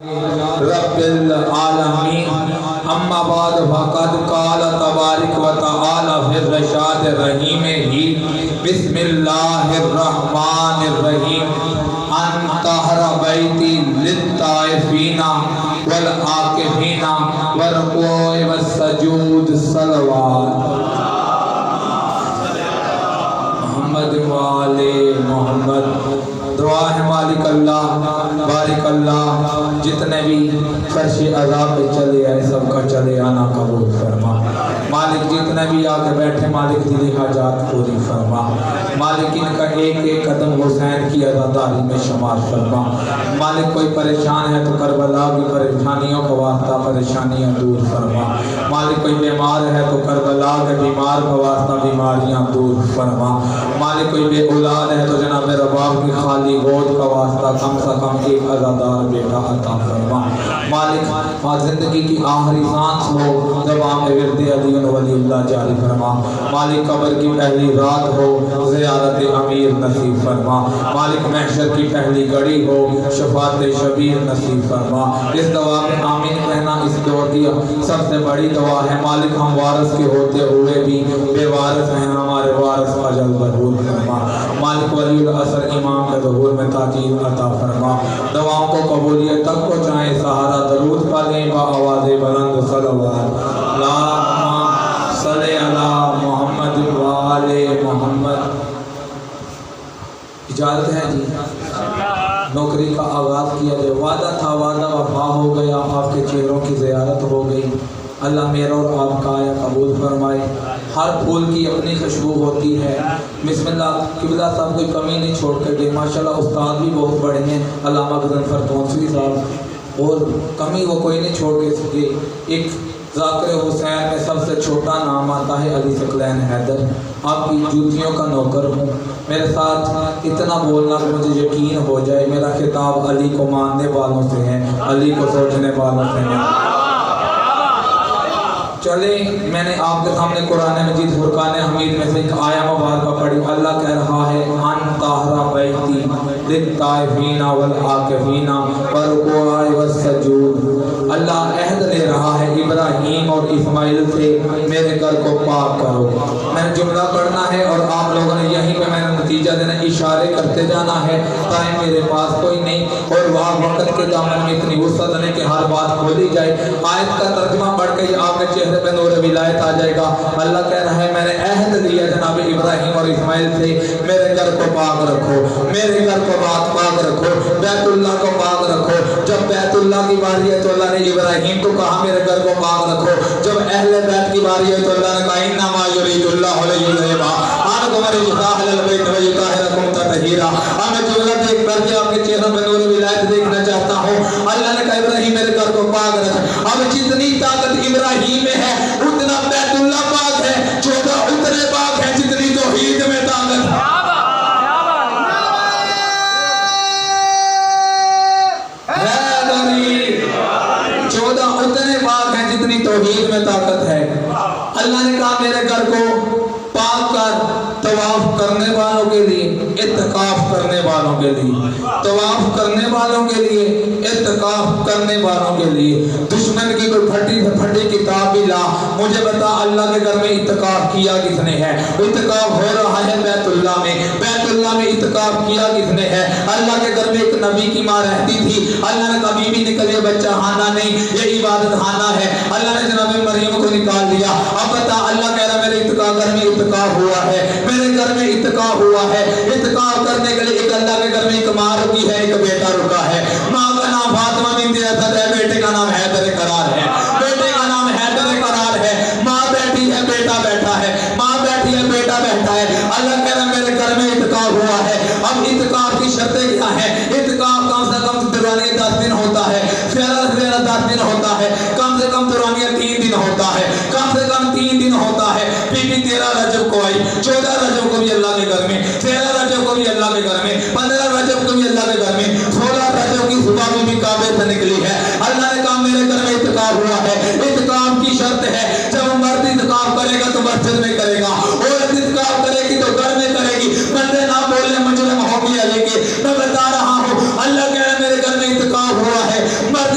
رب العالمین اما بعد فقد قال تبارک و تعالی فی الرشاد الرحیم ہی بسم اللہ الرحمن الرحیم ان طہر بیتی للطائفین والعاکفین والرکوع والسجود صلوات محمد وآل محمد۔ دعا ہے مالک اللہ بارک اللہ جتنے بھی فرش عذاب پہ چلے آئے سب کا چلے آنا قبول فرما۔ مالک جتنے بھی آگے بیٹھے مالک دلی حاجات پوری فرما۔ مالک ان کا ایک ایک قدم حسین کی عزاداری میں شمار فرما۔ مالک کوئی پریشان ہے تو کربلا کی پریشانیوں کا واسطہ پریشانیاں دور فرما۔ مالک کوئی بیمار ہے تو کربلا کے بیمار کا واسطہ بیماریاں دور فرما۔ مالک کوئی بے اولاد ہے تو جناب رباب کی خالی گود کا واسطہ کم سے کم ایک عزادار بیٹا عطا فرما۔ مالک زندگی کی آخری سانس ہو زبان میں ورد علی ولی اللہ جاری فرما۔ مالک قبر کی پہلی رات ہو زیارت امیر نصیب فرما۔ مالک محشر کی پہلی گھڑی ہو شفاعت شبیر نصیب فرما۔ اس دعا میں آمین کہنا اس دور کی سب سے بڑی دعا ہے۔ مالک ہم وارث کے ہوتے ہوئے بھی بے وارث ہیں، ہمارے وارث اجل ظہور فرما۔ مالک ولی العصر امام کے ظہور میں تاجیل عطا فرما۔ دعاؤں کو قبولیت تک پہنچائیں، سہارا درود پڑھیں با آواز بلند صلوات۔ اللہم صلی علی محمد وآل محمد۔ اجازت ہے جی نوکری کا آغاز کیا جائے۔ وعدہ تھا وعدہ وفا ہو گیا، آپ کے چہروں کی زیارت ہو گئی۔ اللہ میرا اور آپ کا آیا قبول فرمائے۔ ہر پھول کی اپنی خوشبو ہوتی ہے۔ بسم اللہ قبلہ صاحب کوئی کمی نہیں چھوڑ کر گئے، ماشاءاللہ استاد بھی بہت بڑے ہیں علامہ غضنفر تونسوی صاحب، اور کمی وہ کوئی نہیں چھوڑ کے سکے۔ ایک ذاکر حسین میں سب سے چھوٹا نام آتا ہے علی ثقلین حیدر۔ آپ کی جوتیوں کا نوکر ہوں، میرے ساتھ اتنا بولنا کہ مجھے یقین ہو جائے میرا خطاب علی کو ماننے والوں سے ہے، علی کو سوچنے والوں سے ہے۔ چلے میں نے آپ کے سامنے قرآن مجید فرقان حمید میں سے ایک آیا مبارکہ پڑھی۔ اللہ کہہ رہا ہے ان طہر بیتی للطائفین والعاکفین والرکوع والسجود۔ اللہ عہد لے رہا ہے ابراہیم اور اسماعیل سے، میرے گھر کو پاک کرو۔ میں نے جملہ پڑھنا ہے اور آپ لوگوں نے یہیں پہ میں نے نتیجہ دینا، اشارے کرتے جانا ہے۔ ٹائم میرے پاس کوئی نہیں اور وہاں وقت کے دامن میں اتنی وسعت نہیں کہ ہر بات کھولی جائے۔ آیت کا ترجمہ پڑھ کے آپ کے چہرے پہ نور ولایت آ جائے گا۔ اللہ کہہ رہا ہے میں نے عہد لیا جناب ابراہیم اور اسماعیل سے، میرے گھر کو پاک رکھو، میرے گھر کو پاک رکھو، بیت اللہ کو پاک رکھو۔ جب بیت اللہ کی باری ہے تو اللہ نے ابراہیم کو کہا میرے گھر کو پاک رکھو۔ جب اہل بیت کی باری ہے تو اللہ نے کہا انما یرید اللہ لیذھب عنکم الرجس اہل البیت ویطہرکم تطہیرا۔ اب میں جملہ دیکھ کر کے آپ کے چہروں پہ نور ولایت دیکھنا چاہتا ہوں۔ اللہ نے کہا ابراہیم میرے گھر کو پاک رکھ۔ اب جتنی طاقت ابراہیم میں ہے اتنا بیت اللہ پاک ہے، چودہ اتنے پاک ہے جتنی توحید میں طاقت ہے۔ چودہ اتنے پاک ہیں جتنی توحید میں طاقت ہے۔ اللہ نے کہا میرے گھر کو پاک کر، طواف کرنے والوں کے لیے، اعتکاف کرنے والوں کے لیے، طواف کرنے والوں کے لیے، اعتکاف کرنے والوں کے لیے۔ دشمن کی کوئی پھٹی سے پھٹی کتاب بھی لا، مجھے بتا اللہ کے گھر میں اعتکاف کیا کس نے ہے؟ اعتکاف ہو رہا ہے بیت اللہ میں، بیت اللہ میں اعتکاف کیا کس نے ہے؟ اللہ کے گھر میں ایک نبی کی ماں رہتی تھی، اللہ نے کبھی بھی نکل یہ بچہ خانہ نہیں، یہ عبادت خانہ ہے۔ اللہ نے جناب مریم کو نکال دیا۔ اب بتا اللہ کہہ رہا میرے اعتکاف گھر میں اعتکاف ہوا ہے، میرے گھر میں اعتکاف ہوا ہے۔ اعتکاف کرنے کے لیے ایک اللہ کے گھر میں ایک ماں رکی ہے، ایک بیٹا رکا ہے۔ ماں کا نام فاطمہ بنت اسد ہے، بیٹے کا نام حیدر قرار ہے، بیٹے کا نام حیدر قرار ہے۔ ماں بیٹھی ہے بیٹا بیٹھا ہے، ماں بیٹھی ہے بیٹا بیٹھا ہے۔ اللہ کہہ رہا میرے گھر میں اعتکاف ہوا ہے۔ اب اعتکاف کی شرطیں کیا ہیں؟ اعتکاف کم سے کم دورانیہ 10 دن ہوتا ہے، زیادہ سے زیادہ 10 دن ہوتا ہے، کم سے کم دورانیہ 3 دن ہوتا ہے، کم سے کم 3 دن ہوتا ہے۔ بی بی 13 رجب کو آئی، 14 رجب کو بھی اللہ کے گھر میں، 13 رجب کو بھی اللہ کے گھر میں، 15 رجب کو بھی اللہ کے گھر میں، 16 رجب کی صبح میں بھی کعبے سے نکلی ہے۔ اللہ نے کہا میرے گھر میں اعتکاف ہوا ہے۔ اعتکاف کی شرط ہے جب مرد اعتکاف کرے گا تو مسجد میں کرے گا، عورت اعتکاف کرے گی تو گھر میں کرے گی۔ بندے نہ بولے مجرم ہو گیا، لیکن میں بتا رہا ہوں اللہ کہہ رہا میرے گھر میں اعتکاف ہوا ہے۔ مرد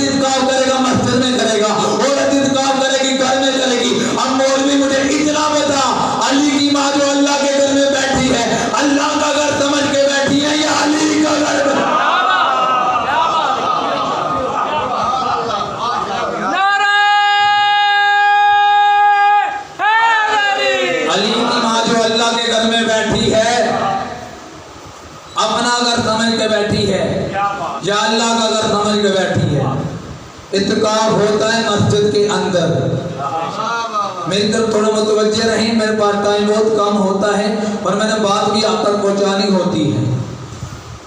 इत्तिकाफ होता है मस्जिद के अंदर। मेरी तरफ थोड़ा मुतवज्जे रहें, मेरे पास टाइम बहुत कम होता है और मैंने बात भी आप तक पहुंचानी होती है।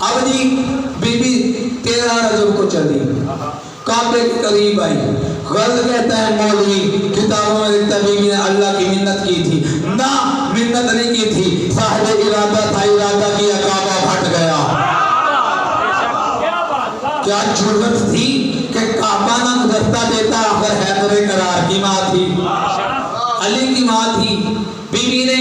अब जी बीबी 13 रजब को चली, काबे के करीब आई। गलत कहता है मौलवी, किताबों में लिखता है बीबी ने अल्लाह की मिन्नत की थी। ना, मिन्नत नहीं की थी, साहिब इरादा था, इरादा किया, काबा फट गया। क्या जरूरत थी कि काबा ना गुज़श्ता देता, अगर हैदर करार की माँ थी, अली की माँ थी। बीबी ने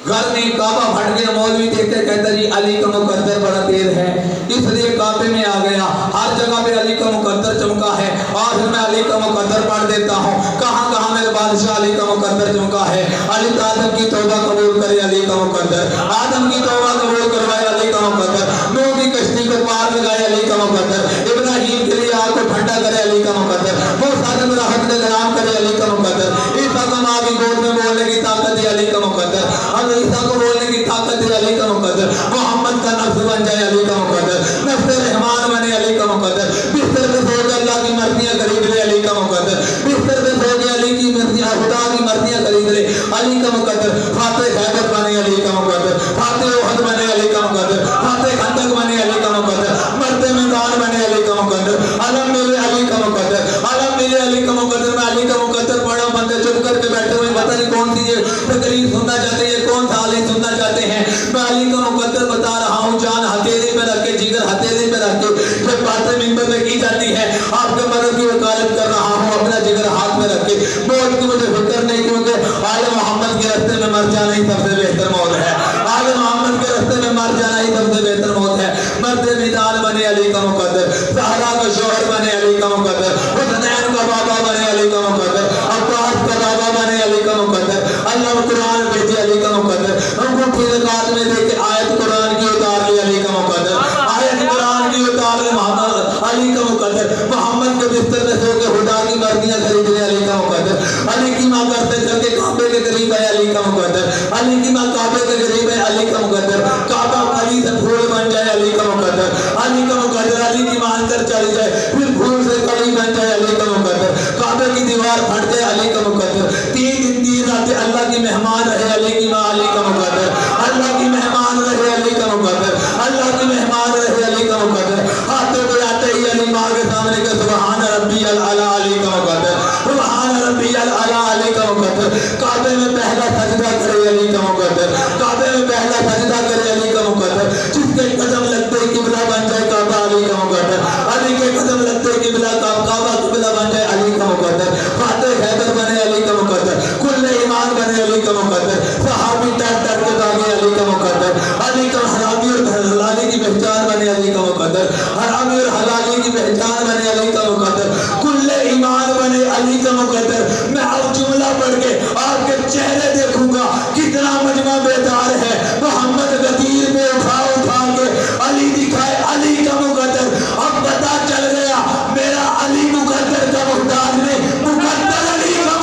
घर में काबा फट गया, मौलवी देखते कहता जी अली का मुकद्दर बड़ा तेज है, इसलिए काबे में आ गया। हर जगह पे अली का मुकद्दर चमका है, आज मैं अली का मुकद्दर पढ़ देता हूँ। कहाँ कहाँ मेरे बादशाह अली का मुकद्दर चमका है। अली आदम की तौबा कबूल करे, अली का मुकद्दर, आदम की तौबा कबूल करवाए, अली का मुकद्दर, नूह की कश्ती को पार लगाए, अली का मुकद्दर, इब्राहीम के लिए आग को ठंडा करे, अली का मुकद्दर, मूसा ने राहत का कलाम करे, अली का मुकद्दर, ईसा को माँ की गोद में बोलने की ताकत है, अली का मुकद्दर, ईसा को बोलने की ताकत है, अली का मुकद्दर, मोहम्मद का नफ्स बन जाए, अली का मुकद्दर, नफ्स रहमान बने, अली का मुकद्दर, बिस्तर पे सो के अल्लाह की मर्जियां खरीद ले, अली का मुकद्दर, बिस्तर पे सो के अली की मर्जियां, खुदा की मर्जियां खरीद ले, अली का मुकद्दर, फातिह खैबर बने, अली का मुकद्दर, फातिह उहद बने, अली का मुकद्दर, फातिह खंदक बने, अली का मुकद्दर, मरते मैदान बने, अली का मुकद्दर, अलम मिले, अली का मुकद्दर, अलम मिले, अली का मुकद्दर। मैं अली का मुकद्दर पढ़ा, बंदे चुप करके बैठे हुए, पता नहीं कौन सी ये तकरीर सुनना चाहते हैं, कौन सा अली सुनना चाहते हैं। मैं अली का मुकद्दर बता रहा हूँ, जान हथेली में रख के, जिगर हथेली में रख के, जब बातें मिंबर में की जाती है, आपके मदद की वकालत कर रहा हूँ, अपना जिगर हाथ में रख के। मौत की मुझे फिक्र नहीं, क्योंकि आले मोहम्मद के रास्ते में मर जाना ही सबसे बेहतर मौत है। आले मोहम्मद के रास्ते में मर जाना ही सबसे बेहतर मौत है। मर्दे मैदान बने, अली का मुकद्दर, ज़हरा का शौहर बने, अली का मुकद्दर, हुसैन का बाबा बने, अली का मुकद्दर, अब्बास का बाबा बने, अली का मुकद्दर, अल्लाह कुरान भेजे, अली का मुकद्दर, हमको फिलकात में देखे आयत कुरान की उतार ली, अली का मुकद्दर, आयत कुरान की उतार ली, मोहम्मद अली का मुकद्दर, मोहम्मद के बिस्तर में सो के खुदा की मर्जियां खरीद ली, अली का मुकद्दर, अली की माँ करते करके काबे के करीब है, अली का मुकद्दर, अली की माँ काबे के करीब है, अली का मुकद्दर, काबा कली से फूल बन जाए, अली का मुकद्दर, अली का मुकद्दर, अली की मानकर चली जाए, फिर फूल से कली बन जाए, अली का मुकद्दर, काबे की दीवार फट जाए, अली का मुकद्दर, 3 दिन 3 रातें अल्लाह की मेहमान रहे, अली की माँ, अली का मुकद्दर, अल्लाह की मेहमान रहे, अली का मुकद्दर, अल्लाह की मेहमान रहे, अली का मुकद्दर, हाथों पे आते ही अली माँ के सामने के सुभान रब्बियल आला, अली का मुकद्दर, सुभान रब्बियल आला, अली का मुकद्दर, काबे में पहला सजदा करे, अली का मुकद्दर, काबे में पहला सजदा करे, अली का मुकद्दर, जिसके कदम लगते ही किबला बन जाए काबा, अली का मुकद्दर, अली के कदम लगते ही किबला काबा किबला बन जाए, अली का मुकद्दर, फातिह हैदर बने, अली का मुकद्दर, कुल्ले ईमान बने, अली का मुकद्दर, सहाबी डर डर के भागे, अली का मुकद्दर, अली का हरामी और हलाली की पहचान बने, अली का मुकद्दर, हरामी और हलाली की पहचान बने, अली का मुकद्दर, कुल्ले ईमान बने, अली का मुकद्दर। मैं अब जुमला पढ़ के आपके चेहरे देखूंगा कितना मजमा बेदार है। मोहम्मद गदीर पे उठा उठा के अली दिखाए, अली का मुकद्दर। अब पता चल गया मेरा अली मुकद्दर का मुहताज नहीं, मुकद्दर अली का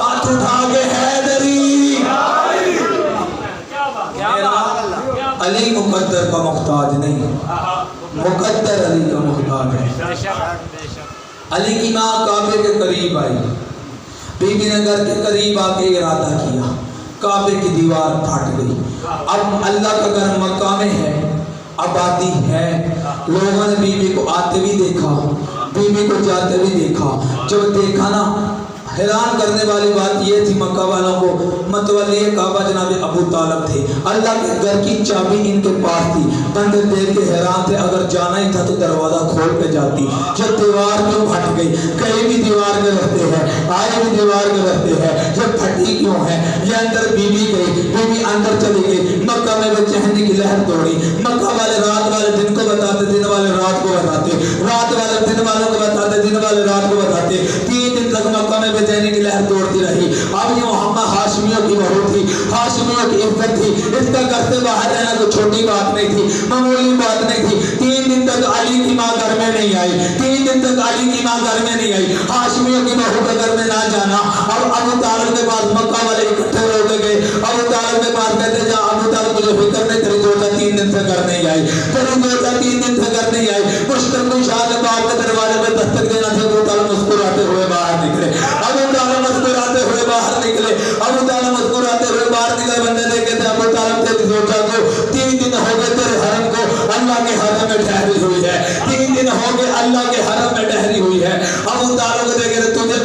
हाथ उठा के हैदरी, अली मुकद्दर का मुहताज नहीं, मुकद्दर अली का मुहताज है। अली की माँ काबे के करीब आई, बीबी ने घर के करीब आके इरादा किया, काबे की दीवार फट गई। अब अल्लाह का घर मक्का में है, आबादी है, लोगों ने बीबी को आते भी देखा, बीबी को जाते भी देखा। जब देखा ना, हैरान करने वाली बात ये थी, मक्का वालों को मतवल्ली काबा जनाब अबू तालिब थे, अल्लाह के घर की चाबी इनके पास थी। बंदे देख के हैरान थे, अगर जाना ही था तो दरवाजा खोल के जाती। जब दीवार क्यों फट गई, कहीं भी दीवार के रखते हैं, आए भी दीवार के रखते हैं, जब फटी क्यों है? ये अंदर बीबी गई, बीबी अंदर चली गई, मक्का में बेचैनी की लहर दौड़ी। मक्का वाले रात वाले दिन को बताते, दिन वाले रात को बताते, रात वाले दिन वालों को बताते, दिन वाले रात को बताते। 3 दिन तक मक्का में बेचैनी की लहर दौड़ती रही। अब ये मोहम्मद हाशमियों की बहू थी, हाशमियों की इज्जत थी, इसका घर से बाहर रहना कोई छोटी बात नहीं थी, मामूली बात नहीं थी। 3 दिन तक अली की माँ घर में नहीं आई, 3 दिन तक अली की माँ घर में नहीं आई, हाशमियों की बहू के घर में ना जाना। अब अबू तालिब के पास मक्का वाले इकट्ठे होकर गए, अबू तालिब के पास कहते जा, अबू तालिब मुझे फिक्र नहीं, तेरी 2 या 3 दिन से घर नहीं आई, तेरी 2 या 3 दिन से घर नहीं आई, मुश्किल कुशा के کے اللہ کے حرم میں ٹہری ہوئی ہے. ابو طالب کو دیکھ رہے تجھے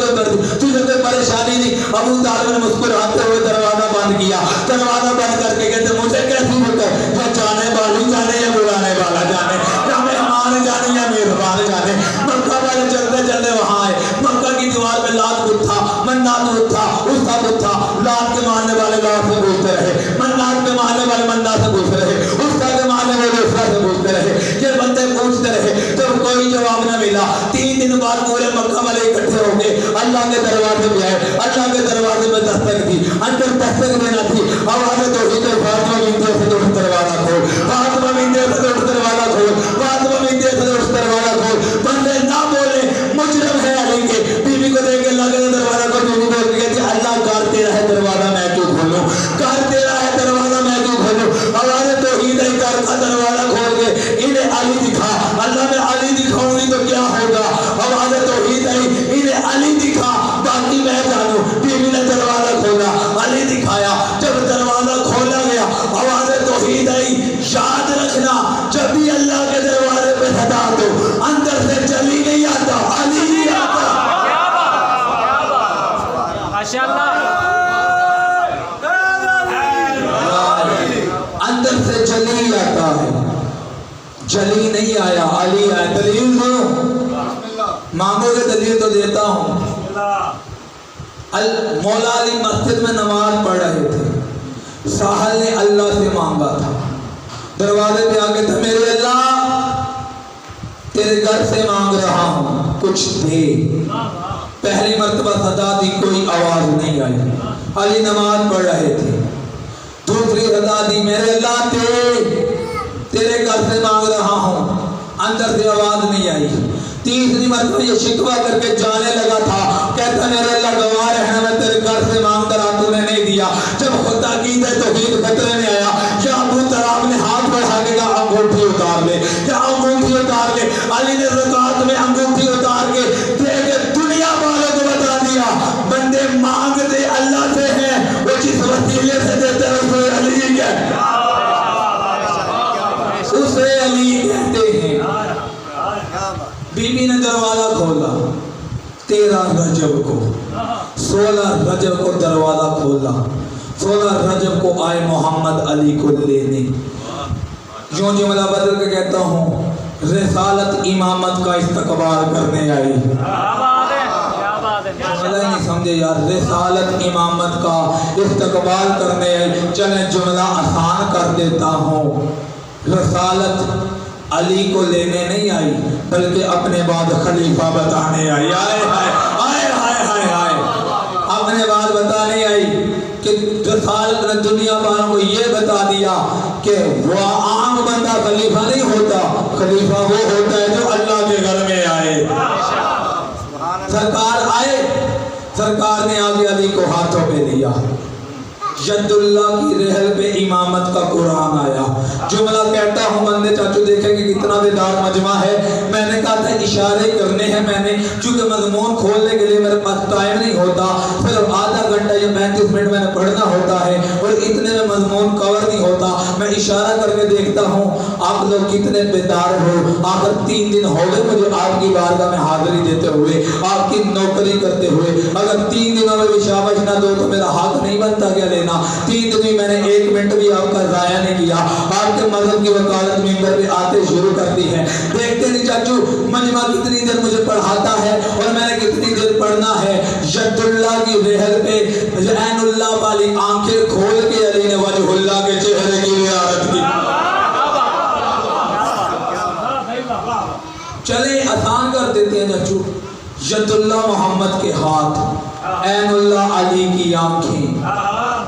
کوئی پریشانی نہیں. ابو طالب نے مسکراتے ہوئے دروازہ بند کیا. دروازہ بند کر کے کہتے مجھے کیسی فکر یا جانے والی جانے یا بلانے والا جانے یا مہمان جانے یا میزبان جانے. مکہ والے چلتے چلتے وہاں آئے. مکہ کی دیوار پہ لات بت تھا, منات بت تھا, عزا بت تھا. لات کے ماننے والے لات سے پوچھتے رہے, منات کے ماننے والے منات سے پوچھتے رہے, عزا کے ماننے والے عزا سے پوچھتے رہے. یہ بندے پوچھتے رہے تو کوئی جواب نہ ملا. 3 دن بعد پورے مکہ والے اکٹھے ہو گئے, اللہ کے دروازے پہ آئے. اللہ کے دروازے میں دستک دی, اندر دستک دینا تھی. آواز توحید فاطمہ بنت اسد دروازہ کھول, فاطمہ بنت اسد دروازہ کھول, فاطمہ بنت اسد دروازہ کھول. بندے نہ بولے, مجرم ہے علی کے. بیوی کو دیکھ کے اللہ کے دروازہ کو بیوی بول کے کہتی اللہ کار تیرا ہے دروازہ میں کیوں کھولوں, کار تیرا ہے دروازہ میں کیوں کھولوں. آواز توحید کار کا دروازہ کھول کے انہیں علی دکھا. اللہ میں علی دکھاؤں گی تو کیا ہوگا. آواز توحید انہیں علی دکھا باقی میں جانوں. بیوی نے دروازہ کھولا, علی دکھایا. جب دروازہ کھولا گیا آواز توحید آئی. یاد رکھنا جب بھی اللہ کے دروازے پہ صدا دو اندر سے چلی نہیں آتا, علی ہی آتا. اندر سے چلی آتا ہے, چلی نہیں آیا, علی آیا. دلیل دو, مانگو گے دلیل تو دیتا ہوں. مولا علی مسجد میں نماز پڑھ رہے تھے. ساحل نے اللہ سے مانگا تھا, دروازے پہ آگے تھا میرے اللہ تیرے گھر سے مانگ رہا ہوں کچھ دے. پہلی مرتبہ صدا دی, کوئی آواز نہیں آئی. علی نماز پڑھ رہے تھے. دوسری صدا دی میرے اللہ تیرے گھر سے مانگ رہا ہوں, اندر سے آواز نہیں آئی. تیسری مرتبہ یہ شکوہ کر کے جانے لگا تھا, کہتا میرے اللہ گواہ رہنا میں تیرے گھر سے مانگتا رہا تو نے نہیں دیا. جب خود تاکید توحید خطرے میں آیا یا ابو طلحہ نے ہاتھ بڑھا کے کہا انگوٹھی اتار لے, یا انگوٹھی اتار لے. علی نے زکات میں انگوٹھی اتار کے دے کے دنیا والوں کو بتا دیا بندے مانگتے اللہ سے ہیں, وہ جس وسیلے سے دیتے ہیں اسے علی کہتے ہیں, اسے علی کہتے ہیں. بی بی نے دروازہ کھولا 13 رجب کو, 16 رجب کو دروازہ کھولا. 16 رجب کو آئے محمد علی کو لینے. جو جملہ بدل کے کہتا ہوں رسالت امامت کا استقبال کرنے آئی. جملہ نہیں سمجھے یار, رسالت امامت کا استقبال کرنے آئی. چلیں جملہ آسان کر دیتا ہوں, رسالت علی کو لینے نہیں آئی بلکہ اپنے بعد خلیفہ بتانے آئی. آئے ہائے آئے ہائے ہائے ہائے, اپنے بعد بتانے آئی کہ رسالت نے دنیا والوں کو یہ بتا دیا کہ وہ عام بندہ خلیفہ نہیں ہوتا, خلیفہ وہ ہوتا ہے جو اللہ کے گھر میں آئے. سرکار آئے, سرکار نے آگے علی کو ہاتھوں پہ لیا. ید اللہ کی رحل پہ امامت کا قرآن آیا. جملہ کہتا ہوں بندے چاچو دیکھیں کہ کتنا بیدار مجمع ہے. میں نے کہا تھا اشارے کرنے ہیں, میں نے چونکہ مضمون کھولنے کے لیے میرے پاس ٹائم نہیں ہوتا, صرف آدھا گھنٹہ یا 35 منٹ میں نے پڑھنا ہوتا ہے اور اتنے میں مضمون کور نہیں ہوتا. میں اشارہ کر کے دیکھتا ہوں آپ لوگ کتنے بیدار ہو. آخر 3 دن ہو گئے مجھے آپ کی بارگاہ میں حاضری دیتے ہوئے, آپ کی نوکری کرتے ہوئے. اگر 3 دنوں میں بھی شاباش نہ دو تو میرا حق نہیں بنتا کیا لینا. 3 دن میں نے 1 منٹ بھی آپ کا ضائع نہیں کیا. آپ کے مذہب کی وکالت ممبر پہ آتے شروع کرتی ہے. دیکھتے نہیں چاچو مجمع کتنی دیر مجھے پڑھاتا ہے اور میں نے کتنی دیر پڑھنا ہے. ید اللہ کی رحل پہ عین اللہ والی آنکھیں کھول کے علی نے وجہ اللہ کے چہرے کی زیارت کی. چلیں آسان کر دیتے ہیں چاچو. ید اللہ محمد کے ہاتھ, عین اللہ علی کی آنکھیں,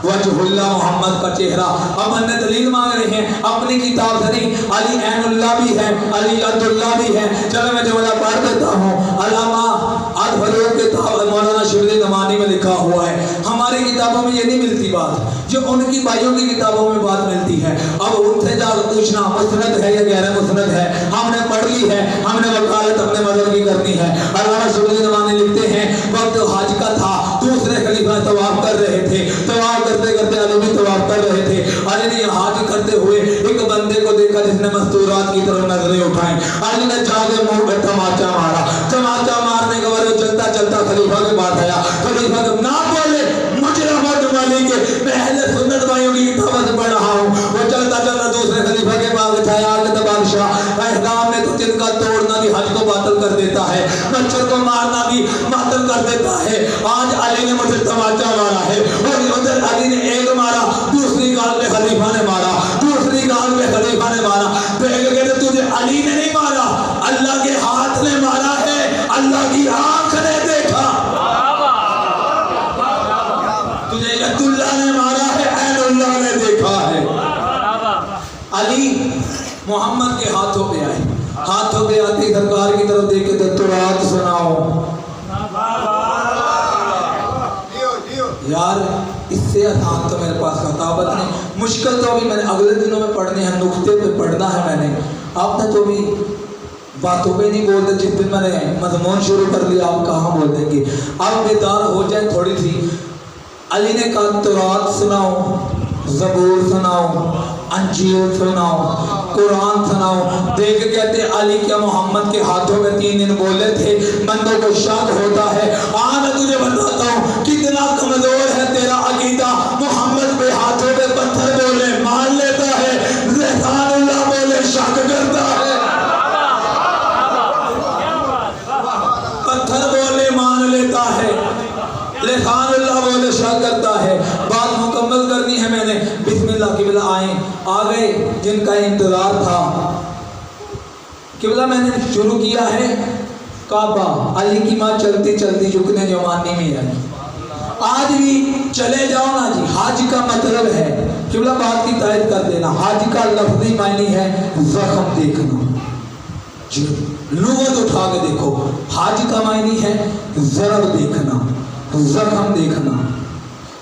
وجہ اللہ محمد کا چہرہ. اب ہم نے دلیل مانگ رہے ہیں اپنی کتاب سے نہیں. علی عین اللہ بھی ہے, علی ید اللہ بھی ہے. چلو میں جملہ پڑھ دیتا ہوں. علامہ ادھر کتاب مولانا شبلی نمانی میں لکھا ہوا ہے. ہماری کتابوں میں یہ نہیں ملتی بات جو ان کی بھائیوں کی کتابوں میں بات ملتی ہے. اب ان سے جا پوچھنا مسند ہے یا غیر مسند ہے. ہم نے پڑھ لی ہے, ہم نے وکالت اپنے مذہب کی کرنی ہے. علامہ شبلی نمانی لکھتے ہیں وقت حج کا تھا, دوسرے خلیفہ طواف کر رہے تھے, طواف کرتے کرتے علی بھی طواف کر رہے تھے. علی نے حج کرتے ہوئے ایک بندے کو دیکھا جس نے مستورات کی طرف نظریں اٹھائیں. علی نے جا کے منہ बातिल कर देता है, मच्छर को मारना भी बातिल कर देता है। आज अली ने मुझे तमाचा मारा है और उधर अली ने एक मारा, दूसरी गाल पे खलीफा ने मारा, दूसरी गाल पे खलीफा ने मारा। कहते तुझे अली ने नहीं मारा, अल्लाह के हाथ ने मारा है, अल्लाह की आंख ने देखा। तुझे यदुल्लाह ने मारा है, ऐनुल्लाह ने देखा है। अली मोहम्मद के हाथों पे आए, हाथों पे आते सरकार की तरफ देखे तो तुरात सुनाओ। यार इससे आसान तो मेरे पास खताबत नहीं, मुश्किल तो अभी मैंने अगले दिनों में पढ़ने हैं, नुक्ते पे पढ़ना है मैंने। आपने तो भी बातों पे नहीं बोलते, जिस दिन मैंने मजमून शुरू कर लिया आप कहाँ बोल देंगे। आप बेदार हो जाए थोड़ी सी। अली ने कहा तुरात सुनाओ, ज़बूर सुनाओ, अंजील सुनाओ, कुरान सुनाओ। देख कहते अली क्या मोहम्मद के हाथों में 3 दिन बोले थे, बंदों को शक होता है। मैं तुझे बताता हूँ कितना कमजोर है तेरा अकीदा। मोहम्मद के हाथों पे पत्थर बोले मान लेता है, रहमानुल्लाह बोले शक करता है, पत्थर बोले मान लेता है, रहमानुल्लाह बोले शक करता है। बात मुकम्मल करनी है मैंने। बिस्मिल्लाह किबला आए आ गए जिनका इंतजार था। किबला मैंने शुरू किया है काबा, अली की माँ चलती चलती झुकने जवानी में आई। आज भी चले जाओ ना जी, हाज का मतलब है, किबला बात की तायद कर देना, हाज का लफ्जी मायने है जख्म देखना। लुगत उठा के देखो, हाज का मायने है जरब देखना, जख्म देखना।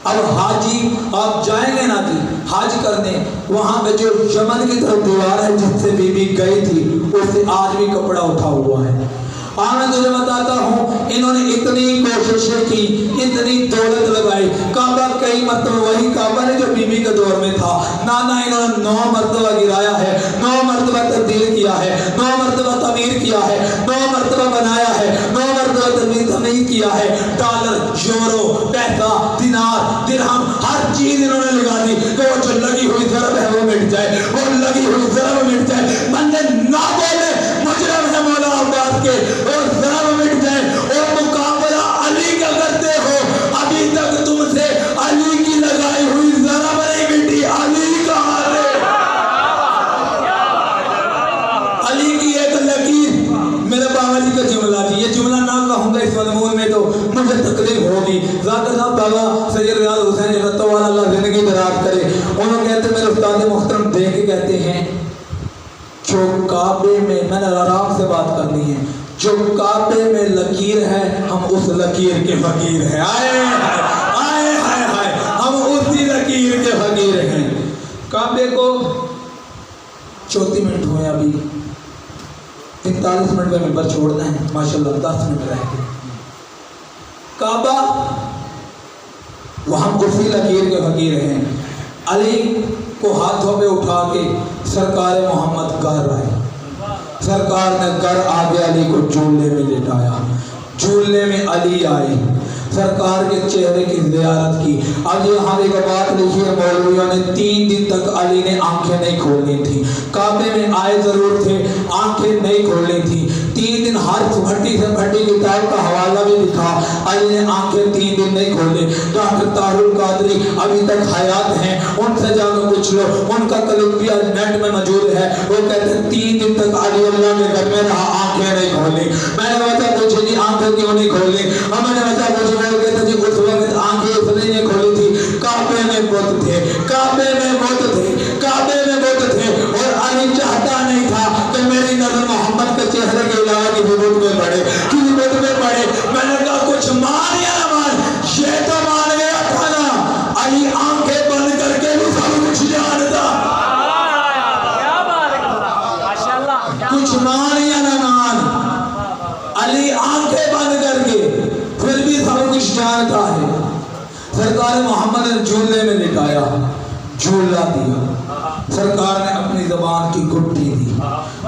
अब हाजी आप जाएंगे ना जी हाज करने, वहां पे जो यमन की तरफ दीवार है जिससे बीबी गई थी उससे आज भी कपड़ा उठा हुआ है। मैं तुझे बताता हूँ इन्होंने इतनी कोशिशें की, इतनी दौलत लगाई, काबा कई मरतबा वही काबा ने जो बीबी के दौर में था ना इन्होंने 9 मरतबा गिराया है, 9 मरतबा तब्दील किया है, 9 मरतबा तमीर किया है, 9 मरतबा बनाया है, 9 मरतबा तमीर किया है। डॉलर, यूरो, पैसा, दिनार, दिरहम, हर चीज इन्होंने लगा दी कि वो जो लगी हुई ज़रब है वो मिट जाए, वो लगी हुई ज़रब मिट जाए। बंदे ना बोले मुजरम है मौला अब्बास के, और ज़रब मिट जाए। और मुकाबला अली का करते हो, अभी तक तुमसे अली की लगाई हुई ज़रब नहीं मिटी। अली का हाल है, अली की एक लकीर। मेरे बाबा जी का जुमला जी, ये जुमला ना कहूँगा इस मज़मून में तो मुझे तकलीफ होगी। ज़ाकर साहब बाबा सैयद रियाज हुसैन जगतवाला अल्लाह ज़िंदगी दराज करे, उन्होंने कहते मेरे उस्ताद मोहतरम देख के कहते हैं जो काबे में, मैंने आराम से बात करनी है, जो काबे में लकीर है हम उस लकीर के फकीर हैं। आए आए हाय हाय, हम उसी लकीर के फकीर हैं। काबे को 34 मिनट हुए, अभी 45 मिनट में मिंबर छोड़ना है माशाल्लाह, 10 मिनट रह गए। काबा वहाँ उसी लकीर के फकीर हैं। अली को हाथों पे उठा के सरकार मोहम्मद घर आए, सरकार ने घर आगे अली को झूले में लेटाया, झूले में अली आए, सरकार के चेहरे की ज़ियारत की। अब यहाँ एक बात लिखी है मौलवियों ने, 3 दिन तक अली ने आंखें नहीं खोलनी थी। काबे में आए जरूर थे, आंखें नहीं खोलनी थी। 3 दिन हर फटी से फटी किताब का हवाला भी लिखा, अली ने आंखें 3 दिन नहीं खोले। डॉक्टर तारुल कादरी अभी तक हयात हैं, उनसे जाकर पूछ लो, उनका क्लिप भी नेट में मौजूद है। वो कहते हैं 3 दिन तक अली अल्लाह के घर में रहा, आंखें नहीं खोली। मैंने वजह पूछी जी आंखें क्यों नहीं खोली, और मैंने वजह पूछी, कहते जी उस वक्त आंखें इसलिए नहीं खोली थी, काबे में बुत थे, काबे में बुत थे, काबे में बुत थे, और अली चाहता नहीं था कि मेरी नजर मोहम्मद के चेहरे के अलावा किसी बुत में पड़े, किसी बुत में पड़े। मैंने कहा कुछ मान या ना मान, ये तो मान गया था ना, अली आंखें बंद करके भी सब कुछ जानता। कुछ मान या ना मान, अली आंखें बंद करके फिर भी सब कुछ जानता है। सरकार मोहम्मद ने झूले में लिटाया, झूला दिया, सरकार ने अपनी ज़बान की गुट्टी दी,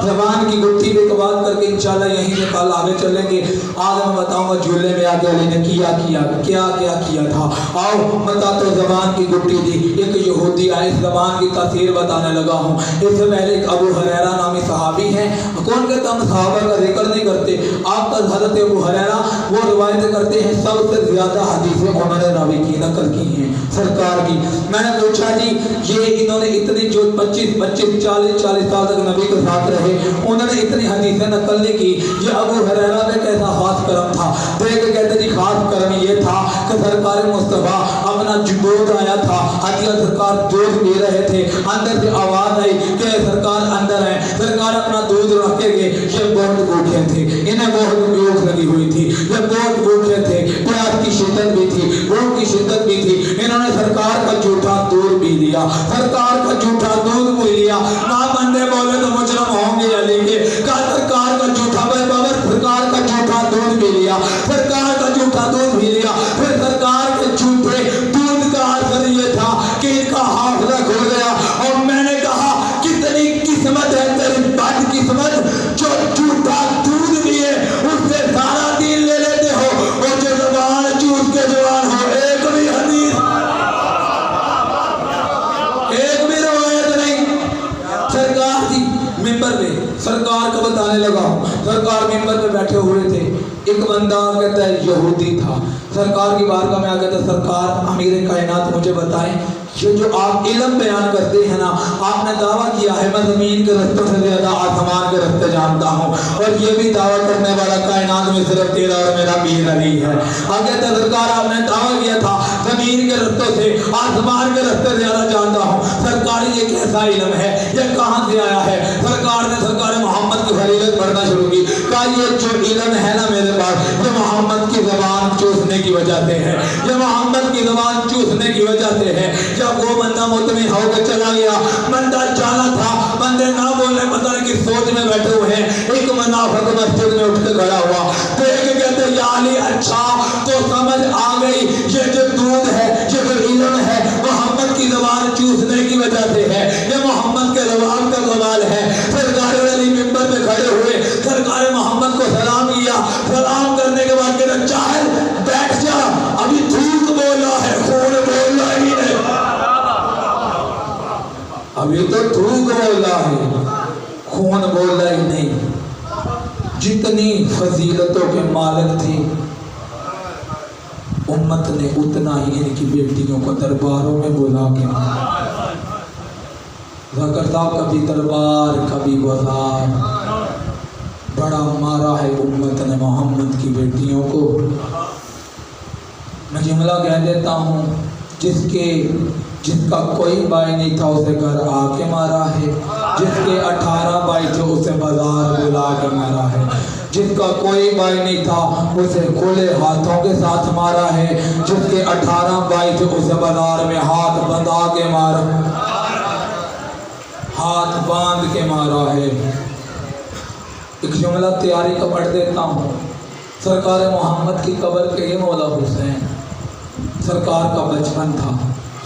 जबान की गुत्थी पे बात करके इंशाल्लाह यहीं से कल आगे चलेंगे। आज मैं बताऊंगा झूले में आगे अली ने क्या किया था। आओ बताते तो जबान की गुत्थी थी। एक यहूदी आए, इस जबान की तासीर बताने लगा हूँ। इससे पहले एक अबू हुरैरा नामी सहाबी हैं। कौन कहता हम सहाबा का जिक्र नहीं करते। आप हजरत अबू हुरैरा वो रिवायत करते हैं सबसे ज्यादा हदीसें उन्होंने रावी की नकल की हैं सरकार की। मैंने पूछा जी ये इन्होंने इतनी जो 25-40 साल तक नबी के साथ रहे, उन्होंने इतनी हदीसें नकल नहीं की। ये अबू हुरैरा में कैसा खास करम था। देख कहते जी खास करम ये था कि सरकार मुस्तफा अपना दूध आया था, हदिया सरकार दूध पी रहे थे, अंदर से आवाज आई कि सरकार अंदर है। सरकार अपना दूध रखेंगे। ये बहुत भूखे थे, इन्हें बहुत भूख लगी हुई थी, ये बहुत भूखे थे, प्यास की शिद्दत भी थी, भूख की शिद्दत भी थी। इन्होंने सरकार का झूठा दूध पी लिया, सरकार का झूठा दूध पी लिया। ना बंदे बोले तो मुजरम होंगे अली के। कहा सरकार का झूठा बाबर, सरकार का झूठा दूध पी लिया, सरकार का झूठा दूध पी लिया। फिर सरकार के झूठे दूध का असर ये था कि इनका हाफजा खो गया। और मैंने कहा कितनी किस्मत है तेरी बदकिस्मत जो झूठा दूध पिए उससे सारा दिन ले लेते हो, और जो जबान चूस के जवान हो एक भी हदीस एक भी रवायत नहीं। सरकार की मिंबर पे सरकार को बताने लगा हूँ। सरकार मिंबर पे बैठे हुए थे। एक बंदा कहता है यहूदी था, सरकार की बारगाह में आ गया था। सरकार अमीर कायनात मुझे बताएं ये जो आप इल्म बयान करते हैं ना, आपने दावा किया है मैं जमीन के रस्तों से ज्यादा आसमान के रस्ते जानता हूँ, और ये भी दावा करने वाला कायनात में सिर्फ तेरा और मेरा मीर अली है। आगे तो सरकार आपने दावा किया था जमीन के रस्तों से आसमान के रस्ते ज्यादा जानता हूँ। सरकार ये कैसा इल्म है, ये कहाँ से आया है। सरकार ने सरकार मोहम्मद की फजीलत पढ़ना शुरू की। कहा ये जो इल्म है ना मेरे पास, ये मोहम्मद की जबान चूसने की वजह से है, ये मोहम्मद की जबान चूसने की वजह से है। जब वो बंदा मुतमिन होकर चला गया, बंदा जाना था, बंदे ना बोलने पता नहीं किस सोच में बैठे हुए हैं। एक मुनाफिक मस्जिद में उठ के खड़ा हुआ, देख के कहते या अली अच्छा तो समझ आ गई ये जो दूध है, ये जो इल्म है मोहम्मद की जबान चूसने की वजह से है, ये मोहम्मद के जबान का कमाल है। सरकार अली मिंबर पे खड़े हुए, सरकार मोहम्मद को सलाम किया। सलाम करने के बाद कहते चाहे बैठ जा, अभी थूक बोला है, खून बोला ही नहीं, अभी तो थूक बोला है, खून बोला ही नहीं। जितनी फजीलतों के मालिक थे उम्मत ने उतना ही इनकी बेटियों को दरबारों में बुला के ज़कर साहब कभी दरबार कभी बाजार, बड़ा मारा है उम्मत ने मोहम्मद की बेटियों को। मैं जुमला कह देता हूँ, जिसका कोई भाई नहीं था उसे घर आके मारा है, जिसके 18 भाई थे उसे बाजार बुला के मारा है, जिसका कोई भाई नहीं था उसे खुले हाथों के साथ मारा है, जिसके 18 भाई थे उसे बाजार में हाथ बंधा के मारा, हाथ बांध के मारा है। एक जुमला तैयारी का पढ़ देता हूँ। सरकार मोहम्मद की कब्र के ये मौला हुसैन सरकार का बचपन था।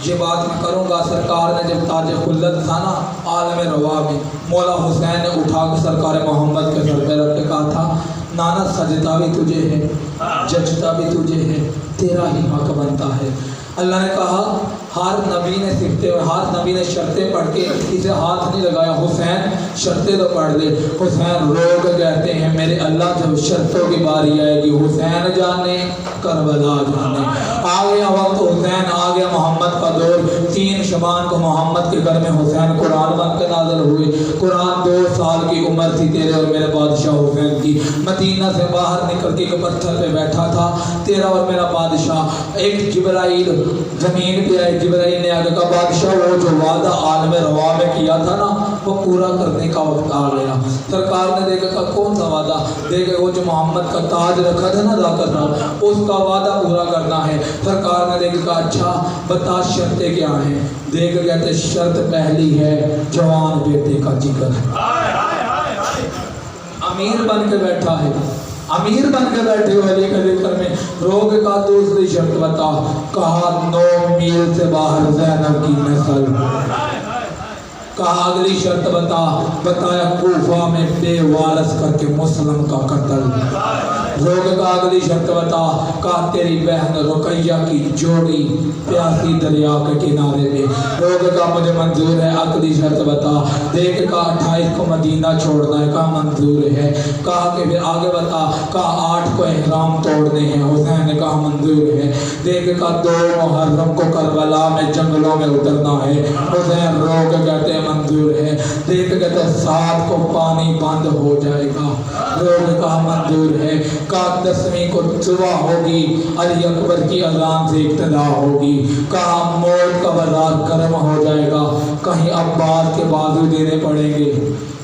ये बात मैं करूँगा, सरकार ने जब ताज खुल्लत था ना आलम रवा में, मौला हुसैन ने उठा कर सरकार मोहम्मद के सर पे रख के कहा था नाना सजता भी तुझे है, जचता भी तुझे है, तेरा ही हक बनता है। अल्लाह ने कहा हर नबी ने सीखते हुए, हर नबी ने शर्तें पढ़ के इसे हाथ नहीं लगाया। हुसैन शर्तें तो पढ़ ले। हुसैन रो के कहते हैं मेरे अल्लाह जब शर्तों की बारी आएगी हुसैन जाने करबला जाने। आ गया वक्त, हुसैन आ गया, मोहम्मद का दौर। 3 शबान को मोहम्मद के घर में हुसैन कुरान बन के नाज़िल हुए। कुरान 2 साल की उम्र थी तेरे और मेरे बादशाह हुसैन की। मदीना से बाहर निकल के एक पत्थर पे बैठा था तेरा और मेरा बादशाह। एक जिब्राइल जमीन पे आए, जिब्राइल ने आगे कहा बादशाह वो जो वादा आलम रवा में किया था ना वो पूरा करने का वक्त आ गया। सरकार ने देखा कहा कौन सा वादा? देखे वो जो मोहम्मद का ताज रखा था ना ज़ाकर साहब, उसका वादा पूरा करना है। सरकार ने देखा कहा अच्छा बता शर्तें क्या हैं? देख कहते शर्त पहली है जवान बेटे का जिक्र। अमीर बन के बैठा है, अमीर बन के बैठे हुए अली के जिक्र में। रोग का दूसरी शर्त बता, कहा 9 मील से बाहर ज़ैनब की नस्ल। कहा अगली शर्त बता, बताया कूफा में बेवारस करके मुस्लिम का कत्ल। रोग का अगली शर्त बता, कहा तेरी बहन रुकैया की जोड़ी प्यासी दरिया के किनारे में। रोग का मुझे मंजूर है। अगली शर्त बता, देख का 28 को मदीना छोड़ना है, कहा मंजूर है। कहा कि फिर आगे बता, कहा 8 को इहराम तोड़ने हैं, हुसैन ने कहा मंजूर है। देख का 2 मुहर्रम को करबला में जंगलों में उतरना है, हुसैन रोग कहते हैं मंजूर है। देख कहते 7 को पानी बंद हो जाएगा, रोग कहा मंजूर है। कहा 10वीं को सुबह होगी, अली अकबर की अजान से इब्तिदा होगी। कहा मौत का बाजार गर्म हो जाएगा, कहीं अब्बास के बाजू देने पड़ेंगे,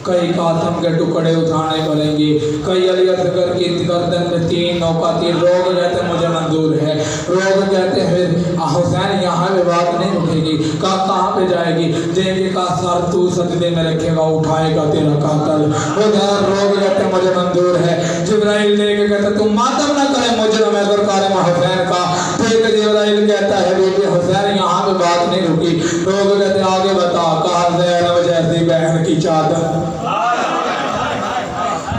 कई कासम के टुकड़े उठाने पड़ेंगे, कई अली असगर की गर्दन में 3 नौका तीर। रोग कहते मुझे मंजूर है। रोग कहते हैं फिर हुसैन यहाँ पे बात नहीं रुकेगी। कहा कहाँ पे जाएगी? देंगे का सर तू सजदे में रखेगा, उठाएगा तेरा कातल। रोग कहते मुझे मंजूर है। जिब्राइल लेके कहते तुम मातम ना करे मुजरम है सरकार हुसैन का। ठीक जिब्राइल कहता है बेटे हुसैन यहाँ पे बात नहीं रुकी। रोग कहते आगे बता, कहा ज़ैनब जैसी बहन की चादर,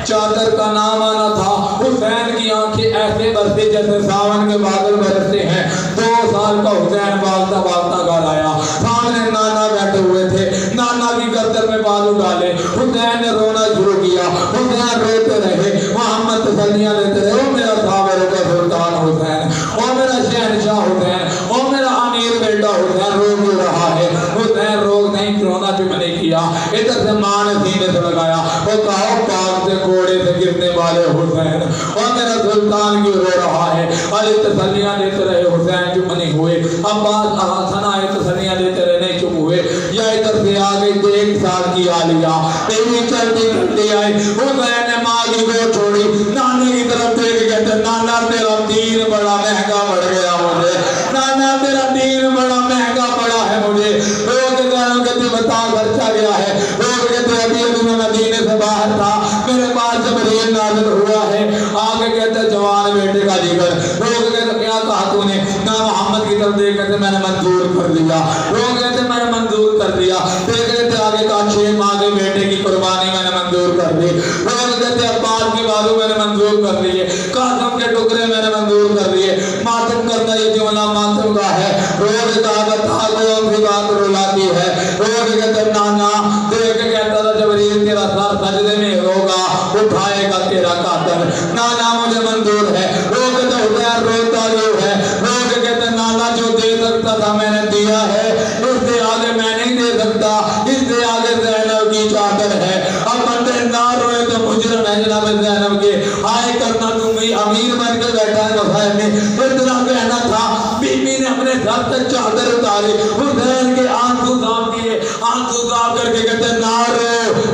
चादर का नाम आना था। हुसैन की आंखें ऐसे बरसे जैसे सावन के बादल बरसते हैं। 2 साल का हुसैन भागता भागता घर आया, सामने नाना बैठे हुए थे, नाना की गर्दन में बालू डाले। हुसैन ने रोना शुरू किया, हुसैन रोते रहे, मोहम्मद तसल्लियां लेते रहे, ओ मेरा सावर का सुल्तान हुसैन, ओ मेरा शहनशाह हुसैन, ओ मेरा अमीर बेटा हुसैन। रो क्यों रहा है? हुसैन रोग नहीं, रोना भी मैंने किया। इधर से मां ने सीने से लगाया, वो कहा पाक से घोड़े से गिरने वाले हुसैन, और मेरा सुल्तान क्यों रो रहा है? अली तसल्लियां देते रहे, हुसैन चुप नहीं हुए। अब्बास हसन आए तसल्लियां देते रहे, नहीं चुप हुए। या इधर से आ गई 1 साल की आलिया, तेरी चलती चलती आई। हुसैन ने माँ की गोद छोड़ी, नाने की तरफ देख कहते नाना तेरा दीन बड़ा महंगा पड़ गया मुझे, नाना तेरा दीन बड़ा महंगा पड़ा है मुझे। रोग कहते बता खर्चा गया है। रोग कहते अभी अभी मैं मदीने से बाहर था, मेरे पास जिब्रील नाज़िल हुआ है। आगे कहते जवान बेटे का जिक्र। रोग कहते क्या कहा तूने? ना मोहम्मद की तरफ देख कहते मैंने मंजूर कर लिया। रोग कहते मैंने मंजूर कर दिया। देख कहते आगे का 6 माह के बेटे की कुर्बानी मैंने मंजूर कर दी। रोग कहते अब्बास की बाजू मैंने मंजूर कर लिए, कासम के टुकड़े मैंने मंजूर कर लिए। मातम करना ये जुमला मातम का है। रोग का बता कौन सी बात रुलाती है? रोग कहते नाना देख कहता था जिब्रील तेरा सर सजदे में होगा, उठाएगा तेरा कातल। नाना मुझे मंजूर है। रोग कहते हुसैन रोता जो है। रोग कहते नाना जो दे सकता था मैंने दिया है, इससे आगे मैं नहीं दे सकता, इससे आगे ज़ैनब की चादर है। अब बंदे ना रोए तो मुजरिम है जनाब ज़ैनब के। आए करना तुम भी अमीर बन के बैठा है हुसैन ने इतना कहना था। बीबी ने अपने सर से चादर उतारी, हुसैन के आंसू साफ किए, आंसू साफ करके कहते ना रो,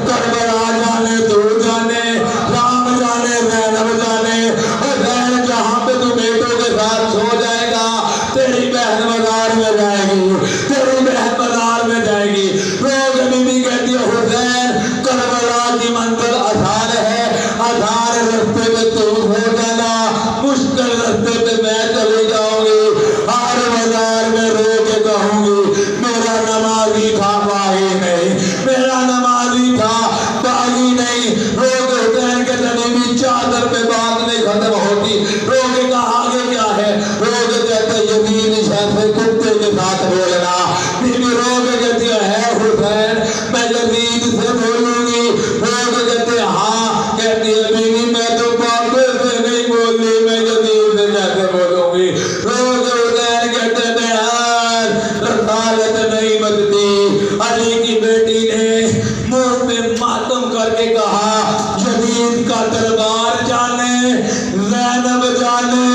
करबला जाने तू जाने, राम जाने ज़ैनब जाने। हुसैन जहाँ पे तू बेटों के साथ सो जाएगा, तेरी बहन बाजार में जाएगी, तेरी बहन बाजार में जाएगी। रोग बीबी कहती है हुसैन करबला की मंजिल आसान है, आसान रास्ते पे तू हो जाना, मुश्किल रास्ते पे मैं चली जाऊंगी। हर बाजार में रो के कहूंगी मेरा नमाजी था बागी नहीं, मेरा नमाजी था बागी नहीं। रोग हुसैन के तनीबी चादर पे बात नहीं खत्म होती। रोग का आगे क्या है? रोग कहते यकीन शैसे कुत्ते के साथ बोलना। बीबी रोग कहती है हुसैन मैं यजीद से बोलूंगी। रोग कहते हाँ, कहती है बीबी मैं तो बापे से नहीं बोली, मैं यजीद से कैसे बोलूंगी? रोग हुसैन कहते यार रसालत नहीं बदती। अली की बेटी ने मुंह पे मातम करके कहा यजीद का दरबार जाने, ज़ैनब जाने,